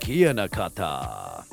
කියන කතා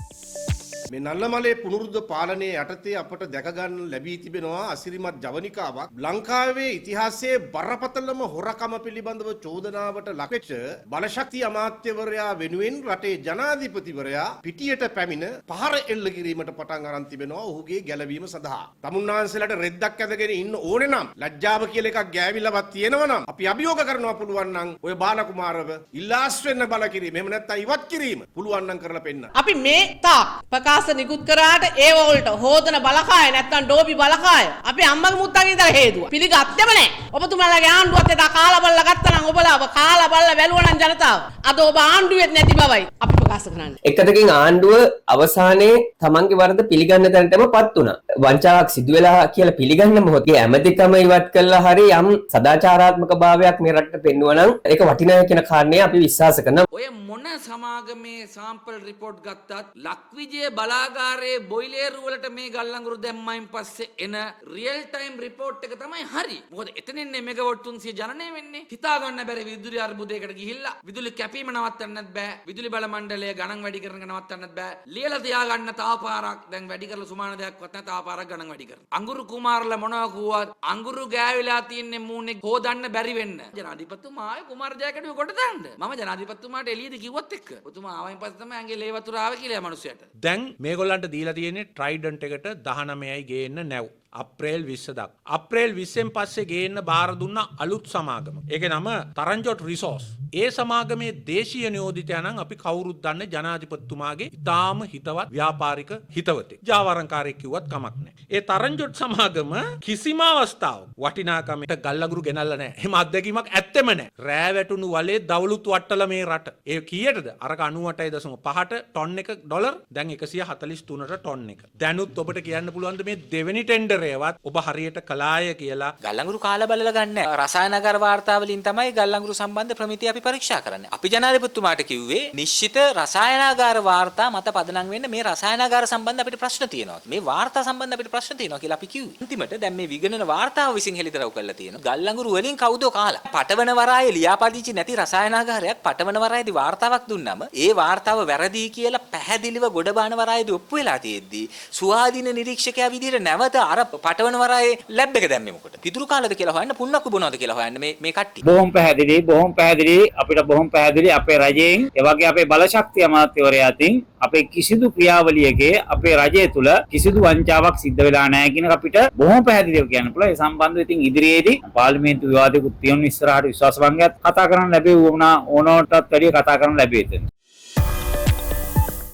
මේ නල්ලමලේ පුනරුද්ධ පාලනයේ යටතේ අපට දැක ගන්න ලැබී තිබෙනවා අසිරිමත් ජවනිකාවක්. ලංකාවේ ඉතිහාසයේ බරපතලම හොරකම පිළිබඳව චෝදනාවට ලක්වෙච්ච බලශක්ති අමාත්‍යවරයා වෙනුවෙන් රටේ ජනාධිපතිවරයා පිටියට පැමිණ පහර එල්ල කිරීමට පටන් අරන් තිබෙනවා ඔහුගේ ගැලවීම සඳහා. තමුන්නාන්සේලාට රෙද්දක් ඇදගෙන ඉන්න ඕනේ නම් ලැජ්ජාව කියලා එකක් ගෑවිලවත් තියෙනවා නම් අපි අභියෝග කරනවා පුළුවන් නම් ඔය බාලකුමාරව ඉල්ලාස් වෙන්න බල කිරීම. එහෙම නැත්නම් ඉවත් කිරීම පුළුවන් නම් කරලා පෙන්නන්න. අපි මේ තාක් නිකුත් කරාට ඒව වලට හෝදන බලකාය නැත්තම් ඩෝබි බලකාය අපි අම්මගේ මුත්තගේ ඉඳලා හේදුවා පිළිගත්තේම නැහැ ඔබතුමාලාගේ ආණ්ඩුවත් එදා කාලා බලලා ගත්තා නම් ඔබලා ඔබ කාලා බලලා වැළුවා නම් ජනතාව අද ඔබ ආණ්ඩුවෙත් නැති බවයි අපි ප්‍රකාශ කරන්නේ එකතකින් ආණ්ඩුව අවසානයේ තමන්ගේ වරද පිළිගන්න තැනටමපත් වුණා වංචාවක් සිදු වෙලා කියලා පිළිගන්න මොහොතේ ඇමතිකම ඉවත් කළා හරි යම් සදාචාරාත්මක භාවයක් මේ රටට පෙන්වුවා නම් ඒක වටිනවා කියන කාරණේ අපි විශ්වාස කරනවා ඔය මොන සමාගමේ සාම්පල් රිපෝට් ගත්තත් ලක්විජය බලාගාරයේ බොයිලර් වලට මේ ගල්ලංගුරු දැම්මයින් පස්සේ එන රියල් ටයිම් රිපෝට් එක තමයි හරි. මොකද එතනින්නේ මෙගාවොට් 300 ජනනය වෙන්නේ. හිතා ගන්න බැරි විදුලි අර්බුදයකට ගිහිල්ලා විදුලි කැපීම නවත්තන්නත් බෑ. විදුලි බල මණ්ඩලය ගණන් වැඩි කරන නවත්තන්නත් බෑ. ලියලා තියාගන්න තාව පාරක් දැන් වැඩි කරලා සුමාන දෙයක්වත් නැහැ තාව පාරක් ගණන් වැඩි කරන. අඟුරු කුමාරලා මොනවා කිව්වත් අඟුරු ගෑවිලා තියන්නේ මූණේ හොදන්න බැරි වෙන්න. ජනාධිපතිතුමා ආයේ කුමාර ජයකඩුවේ කොට දාන්න. මම ජනාධිපතිතුමාට එළියදී කිව්වත් එක්ක. ඔතුමා ආවයින් පස්සේ තමයි ඇඟේ ලේ වතුර ආවේ කියලා මනුස්සයට. දැන් මේගොල්ලන්ට දීලා තියෙන්නේ ට්‍රයිඩන්ට් එකට 19යි ගේන්න නැව්. අප්‍රේල් 20 දක්වා. අප්‍රේල් 20න් පස්සේ ගේන්න බාර දුන්න අලුත් සමාගම. ඒකේ නම තරංජොට් රිසෝස්. ඒ සමාගමේ දේශීය නියෝජිතයා නම් අපි කවුරුත් දන්නේ ජනාධිපතිතුමාගේ ඉතාම හිතවත් ව්‍යාපාරික හිතවතෙක්. ජාවාරම්කාරයෙක් කිව්වත් කමක් නැහැ. ඒ තරංජොට් සමාගම කිසිම අවස්ථාවක වටිනාකමට ගල්ලඟුරු ගෙනල්ලා නැහැ. එහෙම අත්දැකීමක් ඇත්තෙම නැහැ. රෑ වැටුණු වලේ දවලුත් වට්ටල මේ රට. ඒ කීයටද? අරක 98.5ට ටොන් එක ඩොලර් දැන් 143ට ටොන් එක. දැනුත් ඔබට කියන්න පුළුවන්ද මේ දෙවෙනි ටෙන්ඩර් ඒවත් ඔබ හරියට කලාය කියලා ගල්ලංගුරු කාලා බලලා ගන්න රසායනාගාර වාර්තා වලින් තමයි ගල්ලංගුරු සම්බන්ධ ප්‍රමිතිය අපි පරීක්ෂා කරන්නේ. අපි ජනාධිපතිතුමාට කිව්වේ නිශ්චිත රසායනාගාර වාර්තා මත පදනම් වෙන්න මේ රසායනාගාර සම්බන්ධ අපිට ප්‍රශ්න තියෙනවා. මේ වාර්තා සම්බන්ධ අපිට ප්‍රශ්න තියෙනවා කියලා අපි කිව්වේ. අන්තිමට දැන් මේ විගණන වාර්තාව විසින් හෙළිදරව් කරලා තියෙනවා. ගල්ලංගුරු වලින් කවුද කාලා? පටවන වරායේ ලියාපදිංචි නැති රසායනාගාරයක් පටවන වරායේදී වාර්තාවක් දුන්නම ඒ වාර්තාව වැරදි කියලා පැහැදිලිව ගොඩබාන වරායේදී ඔප්පු වෙලා තියෙද්දි සුවාදීන නිරීක්ෂකයා විදිහට නැවත අර පටවන වරායේ ලැබ් එක දැම්මේ මොකටද? පිටුරු කාලද කියලා හොයන්න පුන්නක්කු බොනවද කියලා හොයන්න මේ කට්ටිය. බොහොම පැහැදිලි අපිට බොහොම පැහැදිලි අපේ රජයෙන් ඒ වගේ අපේ බලශක්ති අමාත්‍යවරයා අතින් අපේ කිසිදු ක්‍රියාවලියකේ අපේ රජය තුල කිසිදු වංචාවක් සිද්ධ වෙලා නැහැ කියන එක අපිට බොහොම පැහැදිලිව කියන්න පුළුවන්. ඒ සම්බන්ධව ඉතින් ඉදිරියේදී පාර්ලිමේන්තු විවාදයකුත් තියෙන ඉස්සරහට විශ්වාස භංගයක් කතා කරන්න ලැබෙවුණා ඕනෝටත් වැඩිය කතා කරන්න ලැබෙයි.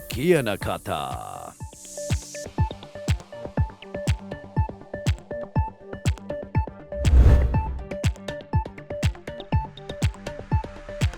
කියන කතා